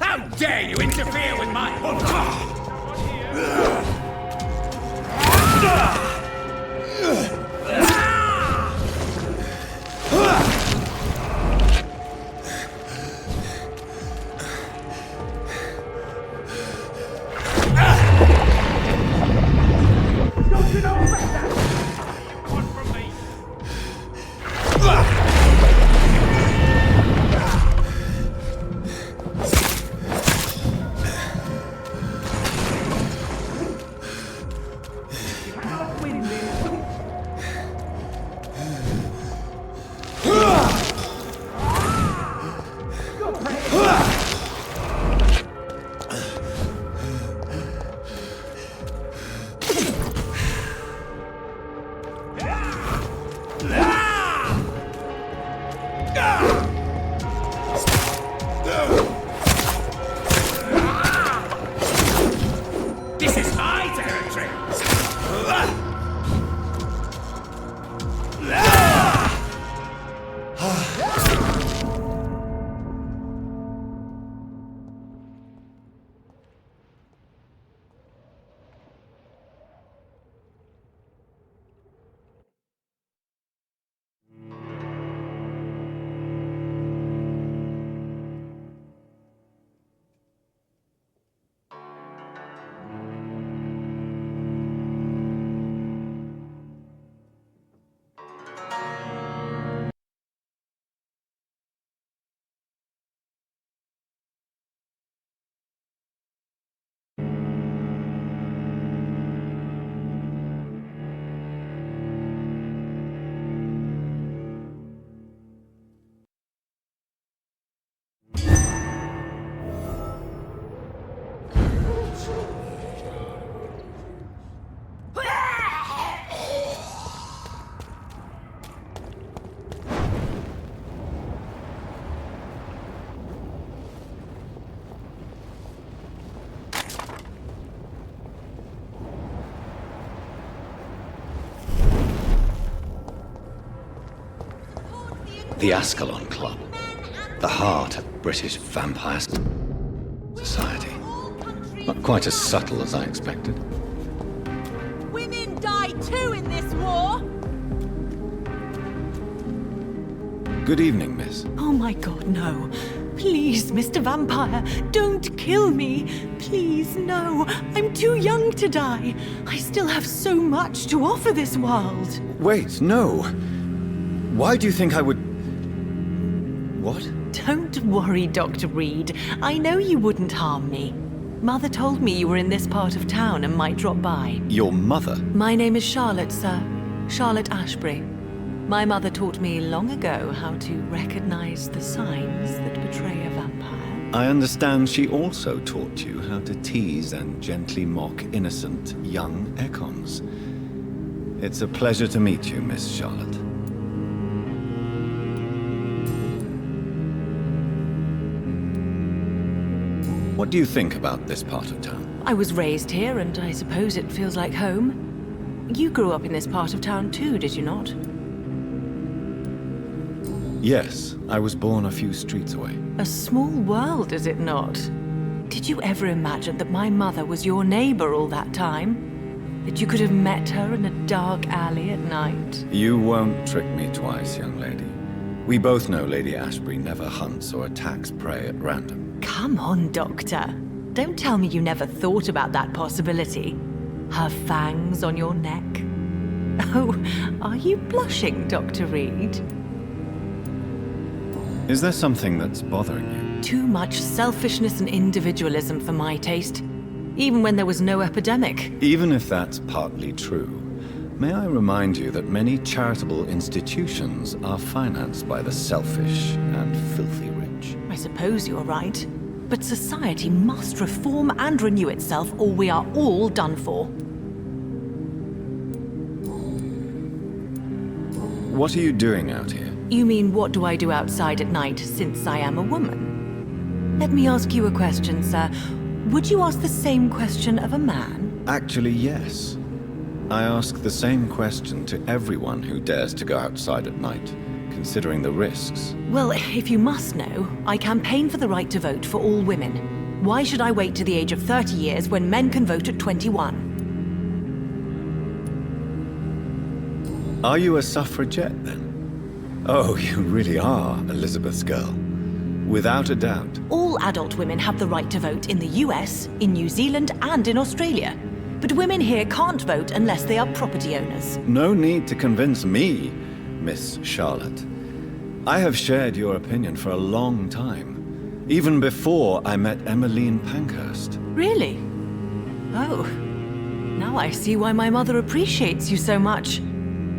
How dare you interfere with my hunt? Don't you know better? What from me? This is my territory! The Ascalon Club, the heart of British vampire society. Not quite as subtle as I expected. Women die too in this war! Good evening, miss. Oh my god, no. Please, Mr. Vampire, don't kill me. Please, no. I'm too young to die. I still have so much to offer this world. Wait, no. Why do you think I would... What? Don't worry, Dr. Reed. I know you wouldn't harm me. Mother told me you were in this part of town and might drop by. Your mother? My name is Charlotte, sir. Charlotte Ashbury. My mother taught me long ago how to recognize the signs that betray a vampire. I understand she also taught you how to tease and gently mock innocent young Ekons. It's a pleasure to meet you, Miss Charlotte. What do you think about this part of town? I was raised here, and I suppose it feels like home. You grew up in this part of town too, did you not? Yes, I was born a few streets away. A small world, is it not? Did you ever imagine that my mother was your neighbor all that time? That you could have met her in a dark alley at night? You won't trick me twice, young lady. We both know Lady Ashbury never hunts or attacks prey at random. Come on, Doctor. Don't tell me you never thought about that possibility. Her fangs on your neck. Oh, are you blushing, Dr. Reed? Is there something that's bothering you? Too much selfishness and individualism for my taste. Even when there was no epidemic. Even if that's partly true, may I remind you that many charitable institutions are financed by the selfish and filthy rich. I suppose you're right. But society must reform and renew itself, or we are all done for. What are you doing out here? You mean, what do I do outside at night, since I am a woman? Let me ask you a question, sir. Would you ask the same question of a man? Actually, yes. I ask the same question to everyone who dares to go outside at night, considering the risks. Well, if you must know, I campaign for the right to vote for all women. Why should I wait to the age of 30 years when men can vote at 21? Are you a suffragette, then? Oh, you really are Elizabeth's girl. Without a doubt. All adult women have the right to vote in the US, in New Zealand, and in Australia. But women here can't vote unless they are property owners. No need to convince me, Miss Charlotte. I have shared your opinion for a long time. Even before I met Emmeline Pankhurst. Really? Oh. Now I see why my mother appreciates you so much.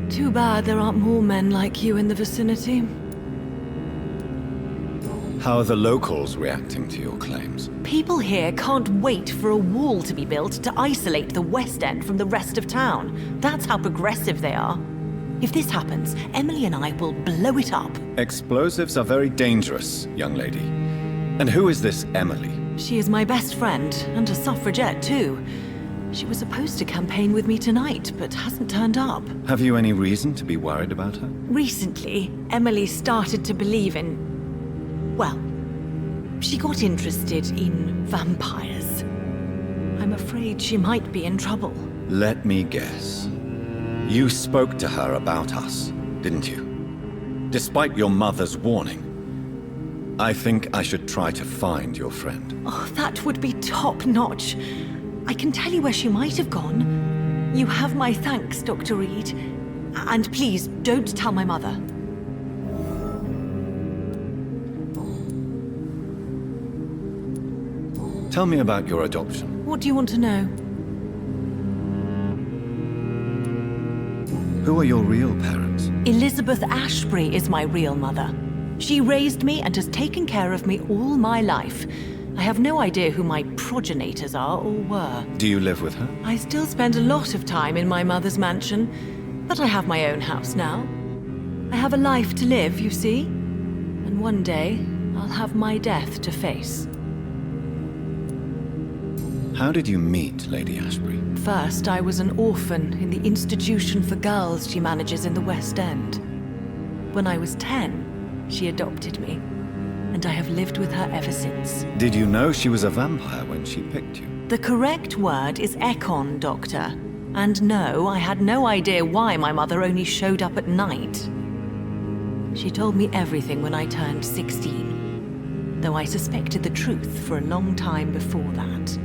Too bad there aren't more men like you in the vicinity. How are the locals reacting to your claims? People here can't wait for a wall to be built to isolate the West End from the rest of town. That's how progressive they are. If this happens, Emily and I will blow it up. Explosives are very dangerous, young lady. And who is this Emily? She is my best friend, and a suffragette too. She was supposed to campaign with me tonight, but hasn't turned up. Have you any reason to be worried about her? Recently, Emily started to believe in... well, she got interested in vampires. I'm afraid she might be in trouble. Let me guess. You spoke to her about us, didn't you? Despite your mother's warning. I think I should try to find your friend. Oh, that would be top-notch. I can tell you where she might have gone. You have my thanks, Dr. Reed. And please, don't tell my mother. Tell me about your adoption. What do you want to know? Who are your real parents? Elizabeth Ashbury is my real mother. She raised me and has taken care of me all my life. I have no idea who my progenitors are or were. Do you live with her? I still spend a lot of time in my mother's mansion, but I have my own house now. I have a life to live, you see. And one day, I'll have my death to face. How did you meet Lady Ashbury? First, I was an orphan in the institution for girls she manages in the West End. When I was 10, she adopted me, and I have lived with her ever since. Did you know she was a vampire when she picked you? The correct word is Ekon, Doctor. And no, I had no idea why my mother only showed up at night. She told me everything when I turned 16, though I suspected the truth for a long time before that.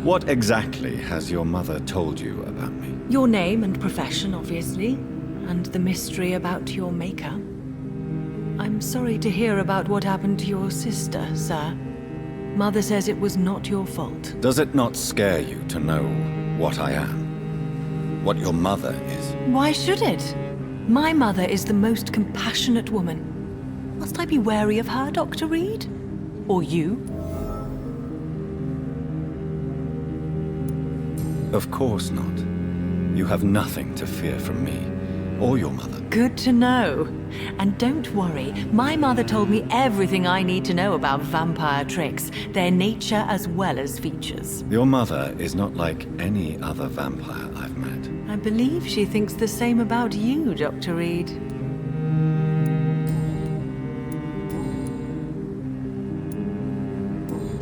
What exactly has your mother told you about me? Your name and profession, obviously, and the mystery about your maker. I'm sorry to hear about what happened to your sister, sir. Mother says it was not your fault. Does it not scare you to know what I am? What your mother is? Why should it? My mother is the most compassionate woman. Must I be wary of her, Dr. Reed? Or you? Of course not. You have nothing to fear from me, or your mother. Good to know. And don't worry, my mother told me everything I need to know about vampire tricks, their nature as well as features. Your mother is not like any other vampire I've met. I believe she thinks the same about you, Dr. Reed.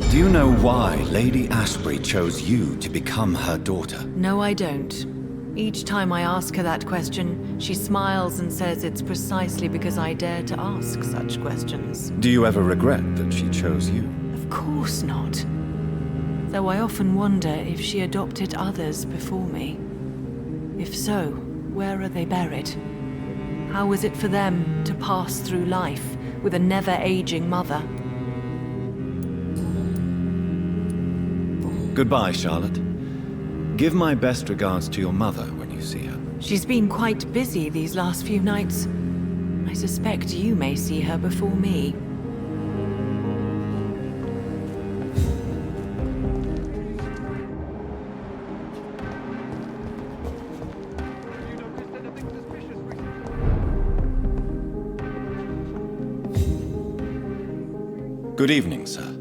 Do you know why Lady Ashbury chose you to become her daughter? No, I don't. Each time I ask her that question, she smiles and says it's precisely because I dare to ask such questions. Do you ever regret that she chose you? Of course not. though I often wonder if she adopted others before me. If so, where are they buried? How is it for them to pass through life with a never-aging mother? Goodbye, Charlotte. Give my best regards to your mother when you see her. She's been quite busy these last few nights. I suspect you may see her before me. Good evening, sir.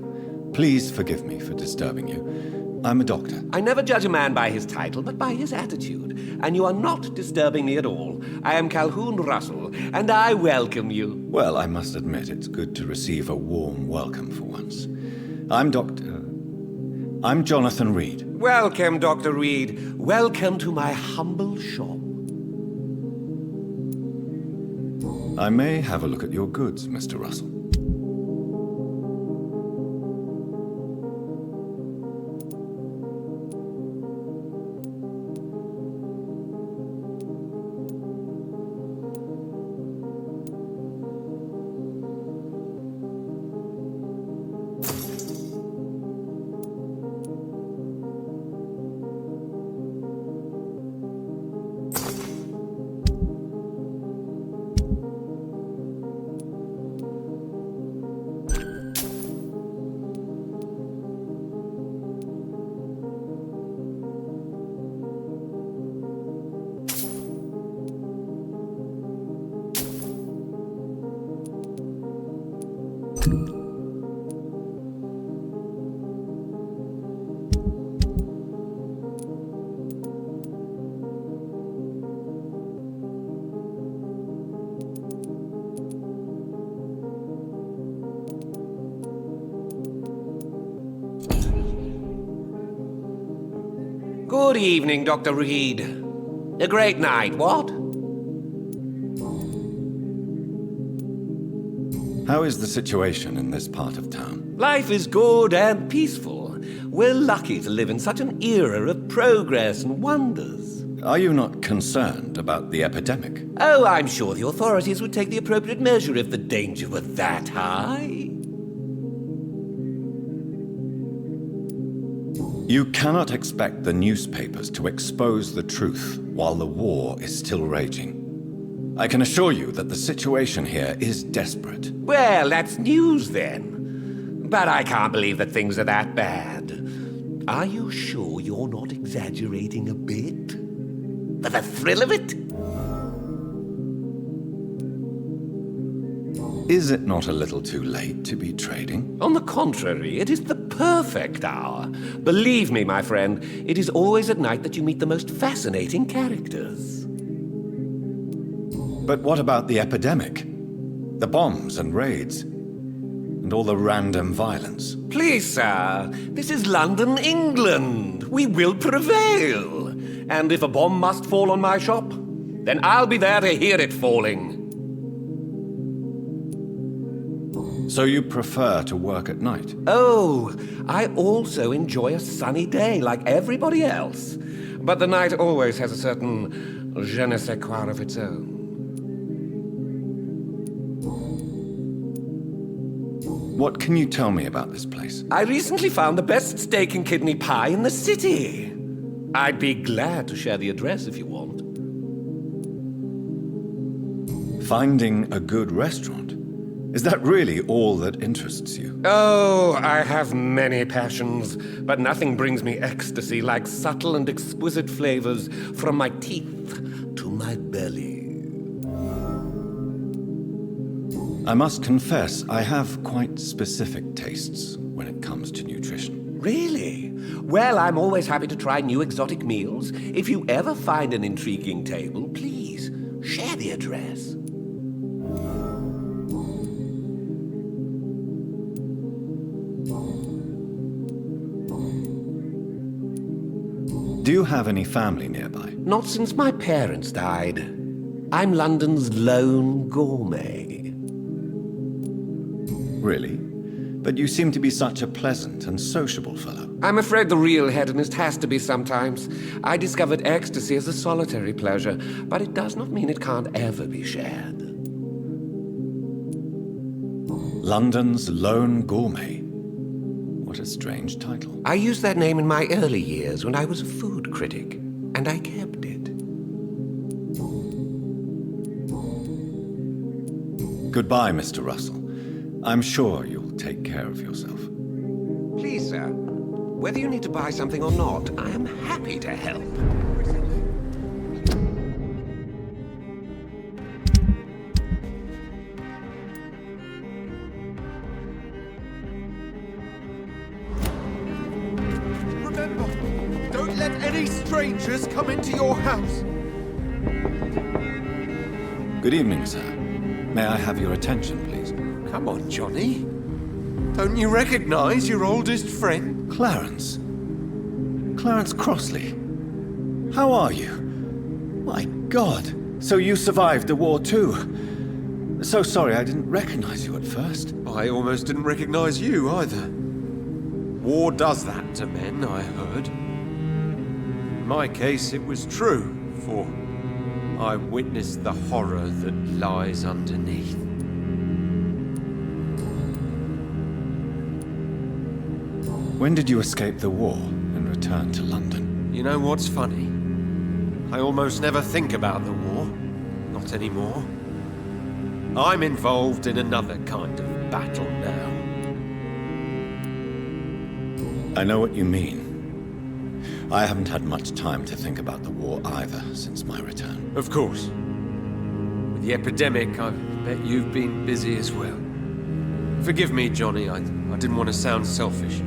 Please forgive me for disturbing you. I'm a doctor. I never judge a man by his title, but by his attitude. And you are not disturbing me at all. I am Calhoun Russell, and I welcome you. Well, I must admit it's good to receive a warm welcome for once. I'm Jonathan Reed. Welcome, Dr. Reed. Welcome to my humble shop. I may have a look at your goods, Mr. Russell. Good evening, Dr. Reed. A great night, what? How is the situation in this part of town? Life is good and peaceful. We're lucky to live in such an era of progress and wonders. Are you not concerned about the epidemic? Oh, I'm sure the authorities would take the appropriate measure if the danger were that high. You cannot expect the newspapers to expose the truth while the war is still raging. I can assure you that the situation here is desperate. Well, that's news then. But I can't believe that things are that bad. Are you sure you're not exaggerating a bit? For the thrill of it? Is it not a little too late to be trading? On the contrary, it is the perfect hour. Believe me, my friend, it is always at night that you meet the most fascinating characters. But what about the epidemic? The bombs and raids? And all the random violence? Please, sir, this is London, England. We will prevail. And if a bomb must fall on my shop, then I'll be there to hear it falling. So you prefer to work at night? Oh, I also enjoy a sunny day like everybody else. But the night always has a certain je ne sais quoi of its own. What can you tell me about this place? I recently found the best steak and kidney pie in the city. I'd be glad to share the address if you want. Finding a good restaurant? Is that really all that interests you? Oh, I have many passions, but nothing brings me ecstasy like subtle and exquisite flavors from my teeth to my belly. I must confess, I have quite specific tastes when it comes to nutrition. Really? Well, I'm always happy to try new exotic meals. If you ever find an intriguing table, please share the address. Do you have any family nearby? Not since my parents died. I'm London's lone gourmet. Really? But you seem to be such a pleasant and sociable fellow. I'm afraid the real hedonist has to be sometimes. I discovered ecstasy as a solitary pleasure, but it does not mean it can't ever be shared. London's Lone Gourmet. What a strange title. I used that name in my early years when I was a food critic, and I kept it. Goodbye, Mr. Russell. I'm sure you'll take care of yourself. Please, sir, whether you need to buy something or not, I am happy to help. Remember, don't let any strangers come into your house. Good evening, sir. May I have your attention, please? Come on, Johnny. Don't you recognize your oldest friend? Clarence. Clarence Crossley. How are you? My God. So you survived the war too. So sorry I didn't recognize you at first. I almost didn't recognize you either. War does that to men, I heard. In my case, it was true, for I witnessed the horror that lies underneath. When did you escape the war and return to London? You know what's funny? I almost never think about the war. Not anymore. I'm involved in another kind of battle now. I know what you mean. I haven't had much time to think about the war either since my return. Of course. With the epidemic, I bet you've been busy as well. Forgive me, Johnny, I didn't want to sound selfish.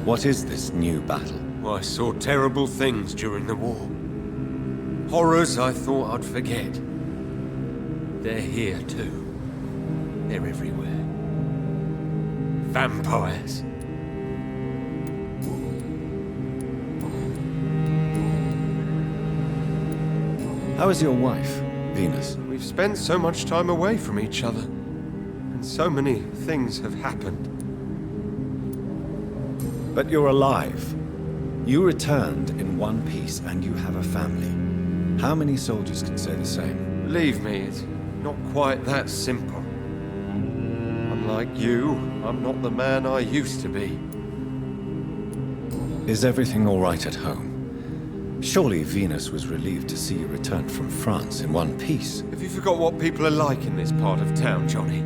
What is this new battle? I saw terrible things during the war. Horrors I thought I'd forget. They're here too. They're everywhere. Vampires. How is your wife, Venus? We've spent so much time away from each other, and so many things have happened. But you're alive. You returned in one piece and you have a family. How many soldiers can say the same? Believe me, it's not quite that simple. Unlike you, I'm not the man I used to be. Is everything all right at home? Surely Venus was relieved to see you return from France in one piece. Have you forgot what people are like in this part of town, Johnny?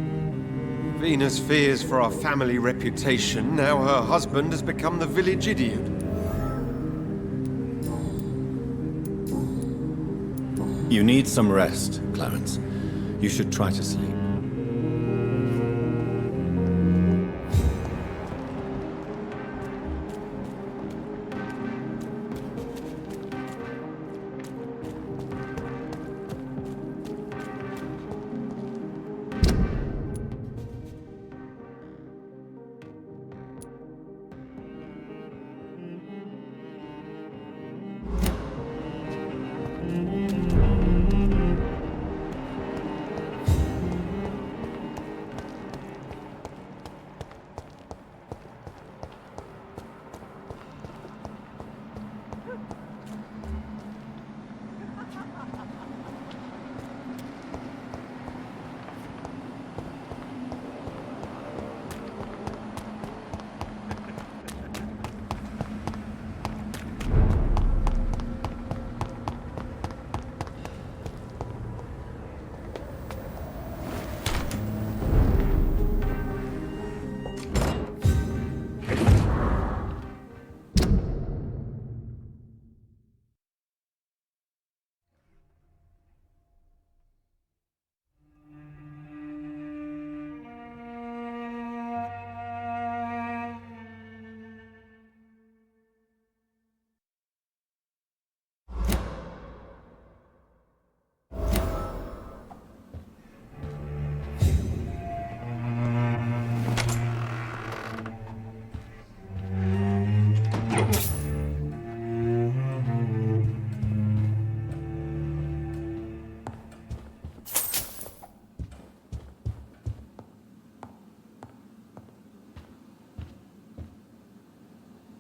Venus fears for our family reputation. Now her husband has become the village idiot. You need some rest, Clarence. You should try to sleep.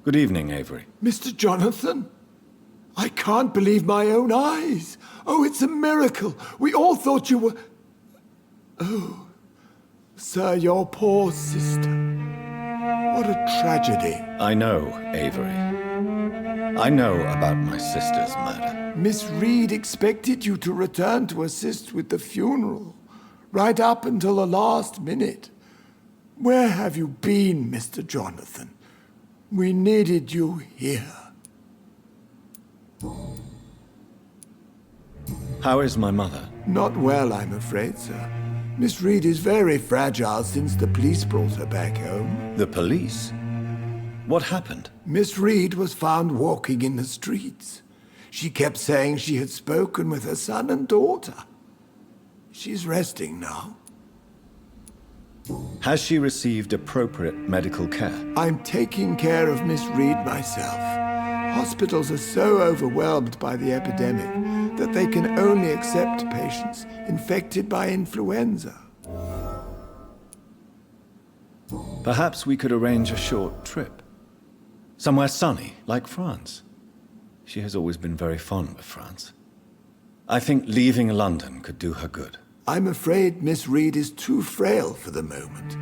Good evening, Avery. Mr. Jonathan? I can't believe my own eyes. Oh, it's a miracle. We all thought you were... Oh, sir, your poor sister. What a tragedy. I know, Avery. I know about my sister's murder. Miss Reed expected you to return to assist with the funeral, right up until the last minute. Where have you been, Mr. Jonathan? We needed you here. How is my mother? Not well, I'm afraid, sir. Miss Reed is very fragile since the police brought her back home. The police? What happened? Miss Reed was found walking in the streets. She kept saying she had spoken with her son and daughter. She's resting now. Has she received appropriate medical care? I'm taking care of Miss Reed myself. Hospitals are so overwhelmed by the epidemic that they can only accept patients infected by influenza. Perhaps we could arrange a short trip. Somewhere sunny, like France. She has always been very fond of France. I think leaving London could do her good. I'm afraid Miss Reed is too frail for the moment.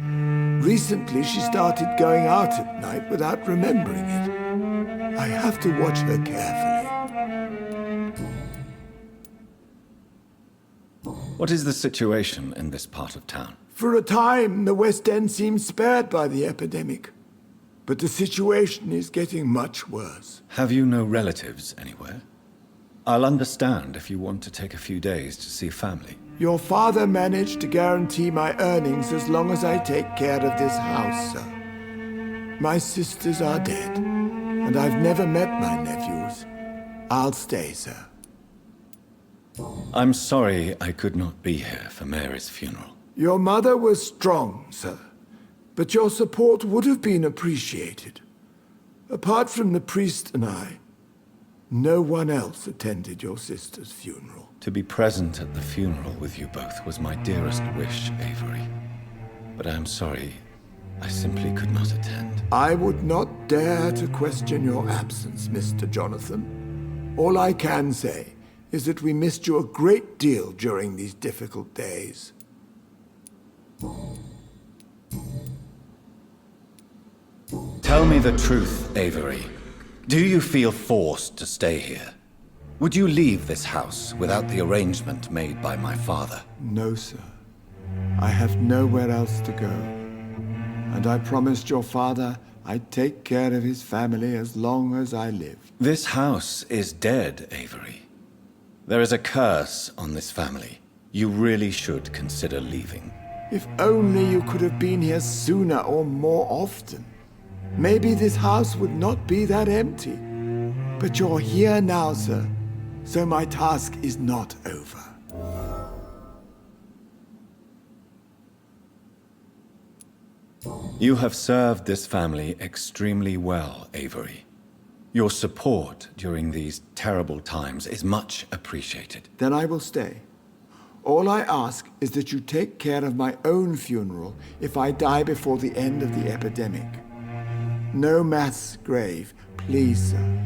Recently, she started going out at night without remembering it. I have to watch her carefully. What is the situation in this part of town? For a time, the West End seemed spared by the epidemic. But the situation is getting much worse. Have you no relatives anywhere? I'll understand if you want to take a few days to see family. Your father managed to guarantee my earnings as long as I take care of this house, sir. My sisters are dead, and I've never met my nephews. I'll stay, sir. I'm sorry I could not be here for Mary's funeral. Your mother was strong, sir, but your support would have been appreciated. Apart from the priest and I, no one else attended your sister's funeral. To be present at the funeral with you both was my dearest wish, Avery. But I'm sorry, I simply could not attend. I would not dare to question your absence, Mr. Jonathan. All I can say is that we missed you a great deal during these difficult days. Tell me the truth, Avery. Do you feel forced to stay here? Would you leave this house without the arrangement made by my father? No, sir. I have nowhere else to go. And I promised your father I'd take care of his family as long as I lived. This house is dead, Avery. There is a curse on this family. You really should consider leaving. If only you could have been here sooner or more often. Maybe this house would not be that empty. But you're here now, sir, so my task is not over. You have served this family extremely well, Avery. Your support during these terrible times is much appreciated. Then I will stay. All I ask is that you take care of my own funeral if I die before the end of the epidemic. No mass grave, please, sir.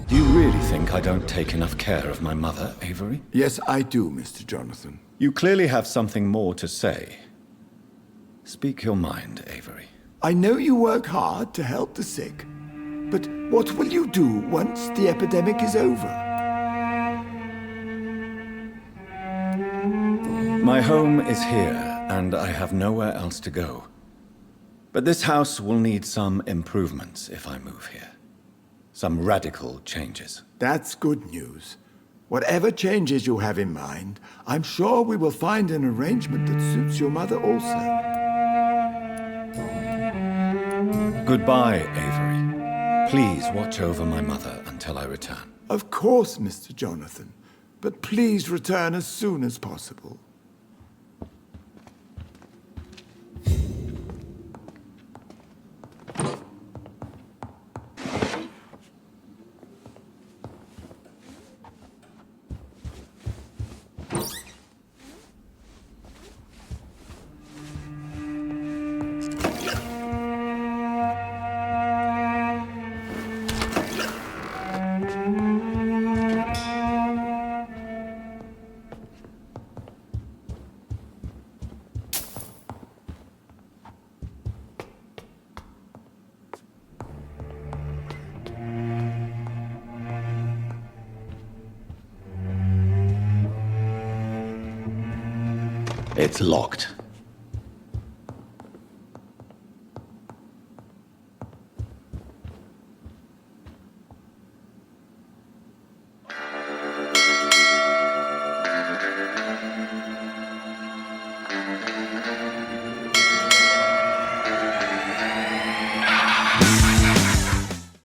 Do you really think I don't take enough care of my mother, Avery? Yes, I do, Mr. Jonathan. You clearly have something more to say. Speak your mind, Avery. I know you work hard to help the sick, but what will you do once the epidemic is over? My home is here, and I have nowhere else to go. But this house will need some improvements if I move here. Some radical changes. That's good news. Whatever changes you have in mind, I'm sure we will find an arrangement that suits your mother also. Goodbye, Avery. Please watch over my mother until I return. Of course, Mr. Jonathan, but please return as soon as possible. It's locked.